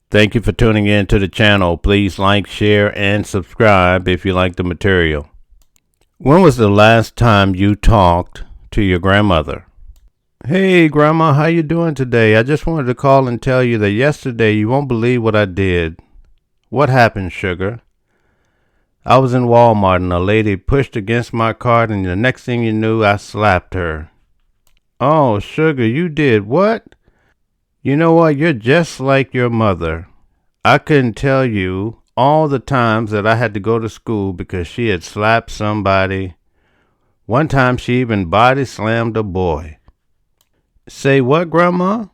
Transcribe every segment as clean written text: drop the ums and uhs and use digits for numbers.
Thank you for tuning in to the channel. Please like, share, and subscribe if you like the material. When was the last time you talked to your grandmother? Hey, Grandma, how you doing today? I just wanted to call and tell you that yesterday you won't believe what I did. What happened, sugar? I was in Walmart and a lady pushed against my cart and the next thing you knew, I slapped her. Oh, sugar, you did what? You know what? You're just like your mother. I couldn't tell you all the times that I had to go to school because she had slapped somebody. One time she even body slammed a boy. Say what, Grandma?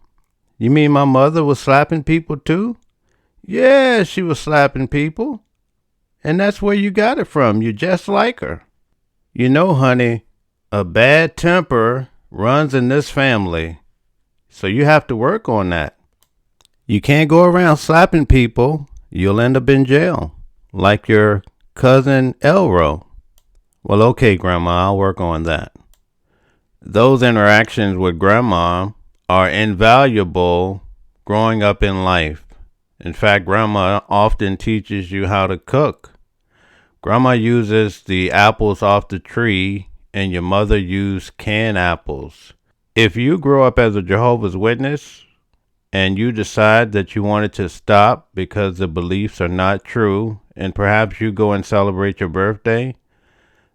You mean my mother was slapping people too? Yeah, she was slapping people. And that's where you got it from. You're just like her. You know, honey, a bad temper runs in this family. So you have to work on that. You can't go around slapping people. You'll end up in jail, like your cousin Elro. Well, okay, Grandma, I'll work on that. Those interactions with Grandma are invaluable growing up in life. In fact, Grandma often teaches you how to cook. Grandma uses the apples off the tree, and your mother used canned apples. If you grow up as a Jehovah's Witness, and you decide that you wanted to stop because the beliefs are not true, and perhaps you go and celebrate your birthday,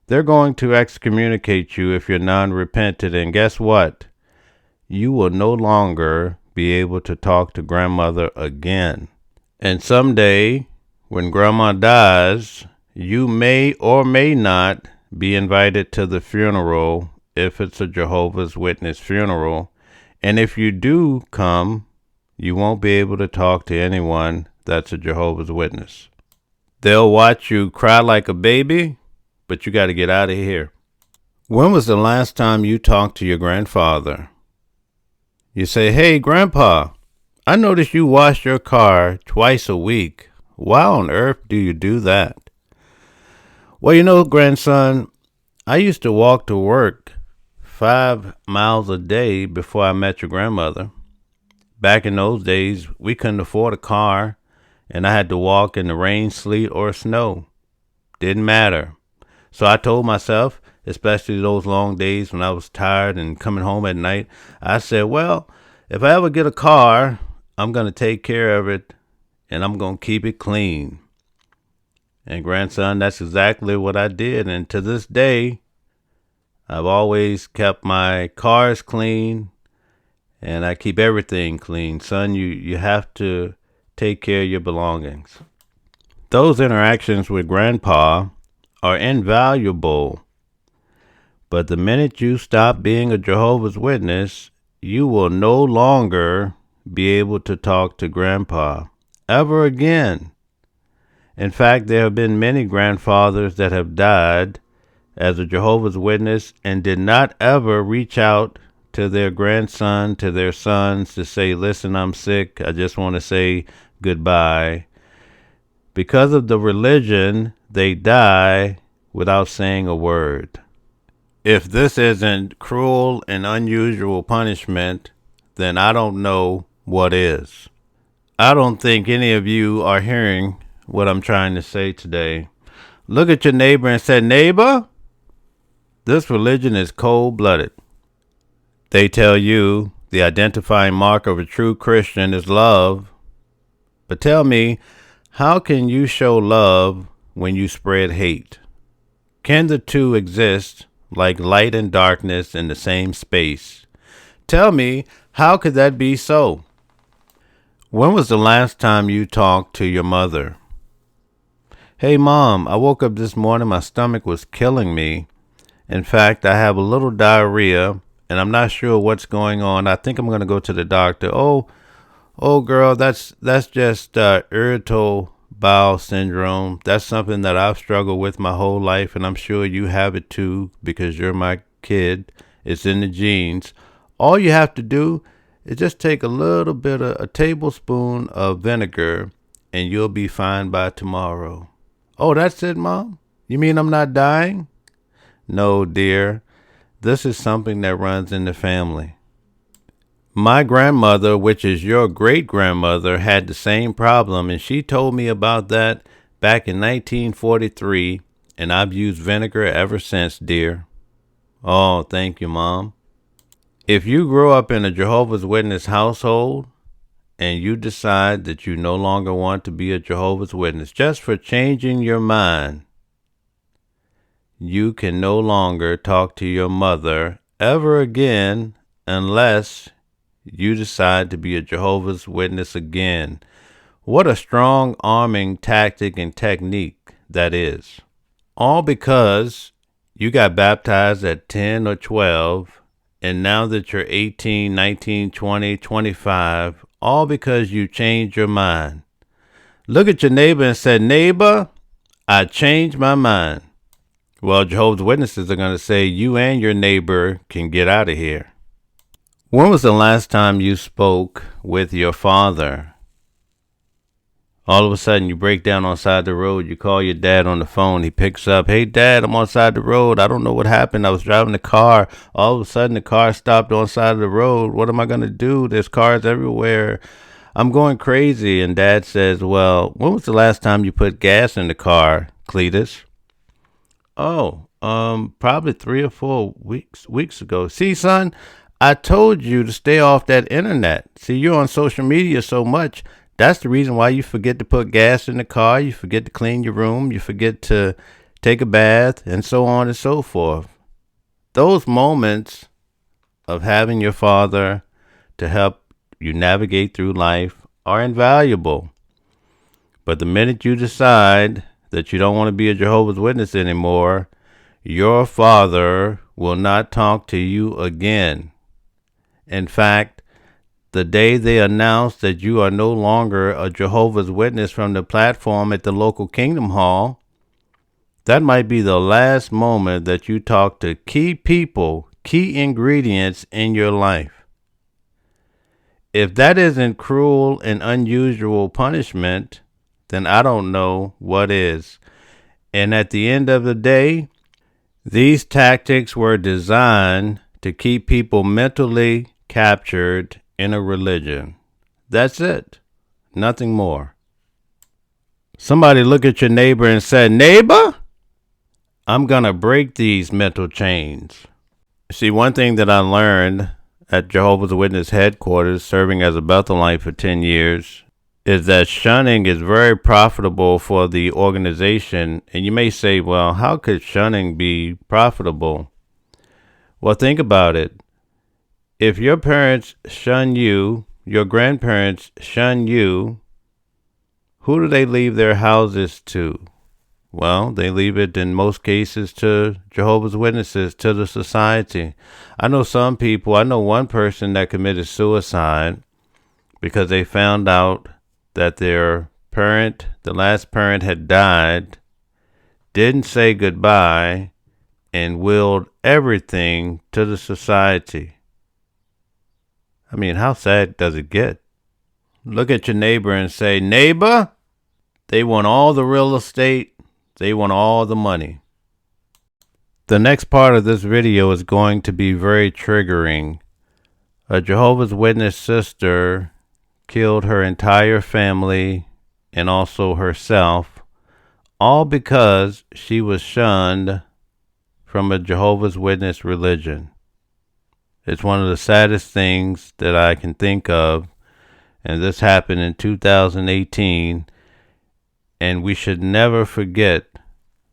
they're going to excommunicate you if you're non-repentant. And guess what? You will no longer be able to talk to grandmother again. And someday, when grandma dies, you may or may not be invited to the funeral if it's a Jehovah's Witness funeral. And if you do come, you won't be able to talk to anyone that's a Jehovah's Witness. They'll watch you cry like a baby, but you got to get out of here. When was the last time you talked to your grandfather? You say, hey, Grandpa, I noticed you wash your car twice a week. Why on earth do you do that? Well, you know, grandson, I used to walk to work 5 miles a day before I met your grandmother. Back in those days, we couldn't afford a car, and I had to walk in the rain, sleet, or snow. Didn't matter. So I told myself, especially those long days when I was tired and coming home at night, I said, well, if I ever get a car, I'm going to take care of it, and I'm going to keep it clean. And grandson, that's exactly what I did. And to this day, I've always kept my cars clean, and I keep everything clean. Son, you have to take care of your belongings. Those interactions with Grandpa are invaluable, but the minute you stop being a Jehovah's Witness, you will no longer be able to talk to Grandpa ever again. In fact, there have been many grandfathers that have died as a Jehovah's Witness and did not ever reach out to their grandson, to their sons, to say, listen, I'm sick. I just want to say goodbye. Because of the religion, they die without saying a word. If this isn't cruel and unusual punishment, then I don't know what is. I don't think any of you are hearing what I'm trying to say today. Look at your neighbor and say, neighbor, this religion is cold-blooded. They tell you the identifying mark of a true Christian is love. But tell me, how can you show love when you spread hate? Can the two exist like light and darkness in the same space? Tell me, how could that be so? When was the last time you talked to your mother? Hey, Mom, I woke up this morning, my stomach was killing me. In fact, I have a little diarrhea, and I'm not sure what's going on. I think I'm going to go to the doctor. Oh, girl, that's just irritable bowel syndrome. That's something that I've struggled with my whole life, and I'm sure you have it too because you're my kid. It's in the genes. All you have to do is just take a little bit of a tablespoon of vinegar, and you'll be fine by tomorrow. Oh, that's it, Mom? You mean I'm not dying? No, dear. This is something that runs in the family. My grandmother, which is your great-grandmother, had the same problem, and she told me about that back in 1943, and I've used vinegar ever since, dear. Oh, thank you, Mom. If you grow up in a Jehovah's Witness household and you decide that you no longer want to be a Jehovah's Witness just for changing your mind, you can no longer talk to your mother ever again unless you decide to be a Jehovah's Witness again. What a strong arming tactic and technique that is. All because you got baptized at 10 or 12, and now that you're 18, 19, 20, 25, all because you changed your mind. Look at your neighbor and say, "Neighbor, I changed my mind." Well, Jehovah's Witnesses are going to say you and your neighbor can get out of here. When was the last time you spoke with your father? All of a sudden, you break down on the side of the road. You call your dad on the phone. He picks up. "Hey, Dad, I'm on the side of the road. I don't know what happened. I was driving the car. All of a sudden, the car stopped on the side of the road. What am I going to do? There's cars everywhere. I'm going crazy." And Dad says, "Well, when was the last time you put gas in the car, Cletus?" "Oh, probably 3 or 4 weeks ago." "See, son, I told you to stay off that internet. See, you're on social media so much. That's the reason why you forget to put gas in the car. You forget to clean your room. You forget to take a bath, and so on and so forth." Those moments of having your father to help you navigate through life are invaluable. But the minute you decide that you don't want to be a Jehovah's Witness anymore, your father will not talk to you again. In fact, the day they announce that you are no longer a Jehovah's Witness from the platform at the local Kingdom Hall, that might be the last moment that you talk to key people, key ingredients in your life. If that isn't cruel and unusual punishment, then I don't know what is. And at the end of the day, these tactics were designed to keep people mentally captured in a religion. That's it. Nothing more. Somebody look at your neighbor and say, "Neighbor, I'm going to break these mental chains." See, one thing that I learned at Jehovah's Witness headquarters, serving as a Bethelite for 10 years, is that shunning is very profitable for the organization. And you may say, well, how could shunning be profitable? Well, think about it. If your parents shun you, your grandparents shun you, who do they leave their houses to? Well, they leave it in most cases to Jehovah's Witnesses, to the society. I know one person that committed suicide because they found out that their parent, the last parent, had died, didn't say goodbye, and willed everything to the society. I mean, how sad does it get? Look at your neighbor and say, "Neighbor, they want all the real estate. They want all the money." The next part of this video is going to be very triggering. A Jehovah's Witness sister killed her entire family and also herself, all because she was shunned from a Jehovah's Witness religion. It's one of the saddest things that I can think of, and this happened in 2018, and we should never forget,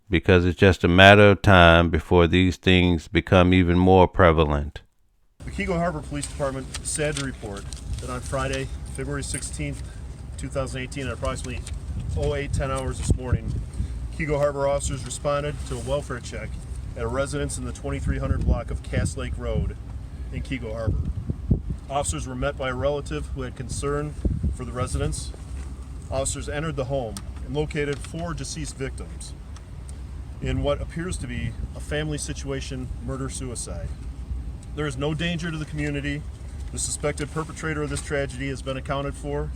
because it's just a matter of time before these things become even more prevalent. The Keego Harbor Police Department is sad to report that on Friday, February 16th, 2018, at approximately 08:10 hours this morning, Keego Harbor officers responded to a welfare check at a residence in the 2300 block of Cass Lake Road in Keego Harbor. Officers were met by a relative who had concern for the residents. Officers entered the home and located 4 deceased victims in what appears to be a family situation, murder-suicide. There is no danger to the community. The suspected perpetrator of this tragedy has been accounted for.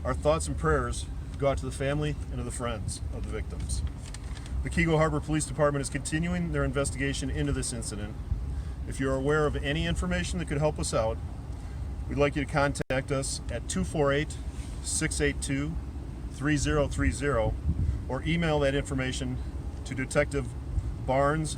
Our thoughts and prayers go out to the family and to the friends of the victims. The Keego Harbor Police Department is continuing their investigation into this incident. If you're aware of any information that could help us out, We'd like you to contact us at 248-682-3030 or email that information to Detective Barnes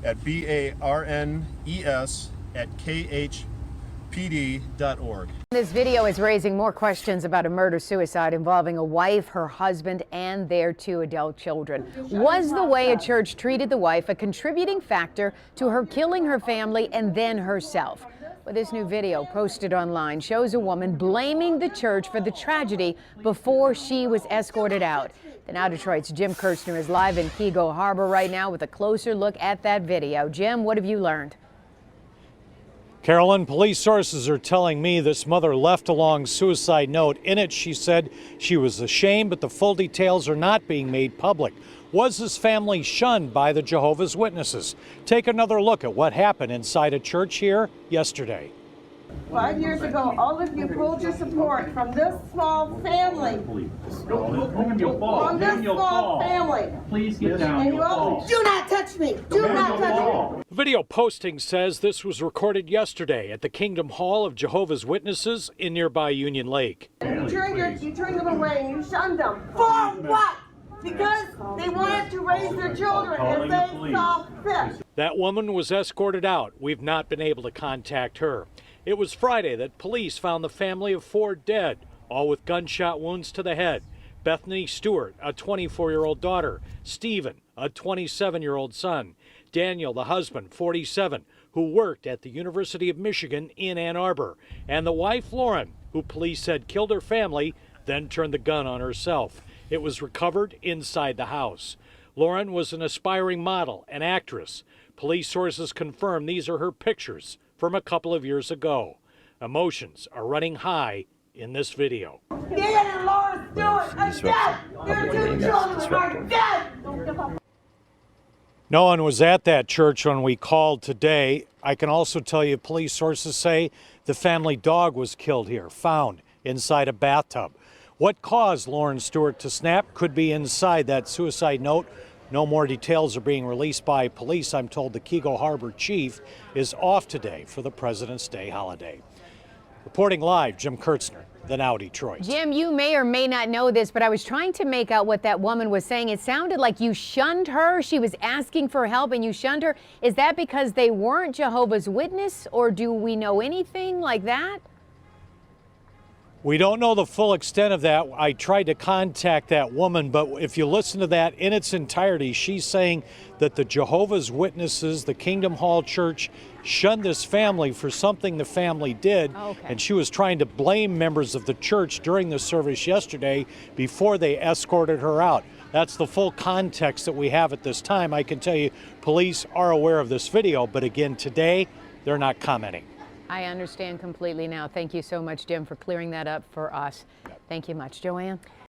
at barnes@khpd.org. This video is raising more questions about a murder-suicide involving a wife, her husband, and their 2 adult children. Was the way a church treated the wife a contributing factor to her killing her family and then herself? Well, this new video posted online shows a woman blaming the church for the tragedy before she was escorted out. The Now Detroit's Jim Kirchner is live in Keego Harbor right now with a closer look at that video. Jim, what have you learned? Carolyn, police sources are telling me this mother left a long suicide note. In it, she said she was ashamed, but the full details are not being made public. Was this family shunned by the Jehovah's Witnesses? Take another look at what happened inside a church here yesterday. 5 years ago, all of you pulled your support from this small family. From this small family. Please get down. And you all, do not touch me. Do not touch me. The video posting says this was recorded yesterday at the Kingdom Hall of Jehovah's Witnesses in nearby Union Lake. You turned them away and you shunned them. For what? Because they wanted to raise their children as they saw fit. That woman was escorted out. We've not been able to contact her. It was Friday that police found the family of 4 dead, all with gunshot wounds to the head. Bethany Stuart, a 24-year-old daughter, Stephen, a 27-year-old son, Daniel, the husband, 47, who worked at the University of Michigan in Ann Arbor, and the wife, Lauren, who police said killed her family, then turned the gun on herself. It was recovered inside the house. Lauren was an aspiring model and actress. Police sources confirm these are her pictures from a couple of years ago. Emotions are running high in this video. Dan and Laura Stuart are dead. Their 2 children are dead. No one was at that church when we called today. I can also tell you police sources say the family dog was killed here, found inside a bathtub. What caused Lauren Stewart to snap could be inside that suicide note. No more details are being released by police. I'm told the Keego Harbor chief is off today for the President's Day holiday. Reporting live, Jim Kirchner, the Now Detroit. Jim, you may or may not know this, but I was trying to make out what that woman was saying. It sounded like you shunned her. She was asking for help and you shunned her. Is that because they weren't Jehovah's Witness, or do we know anything like that? We don't know the full extent of that. I tried to contact that woman, but if you listen to that in its entirety, she's saying that the Jehovah's Witnesses, the Kingdom Hall Church, shunned this family for something the family did. Okay. And she was trying to blame members of the church during the service yesterday before they escorted her out. That's the full context that we have at this time. I can tell you police are aware of this video, but again, today, they're not commenting. I understand completely now. Thank you so much, Jim, for clearing that up for us. Thank you much. Joanne?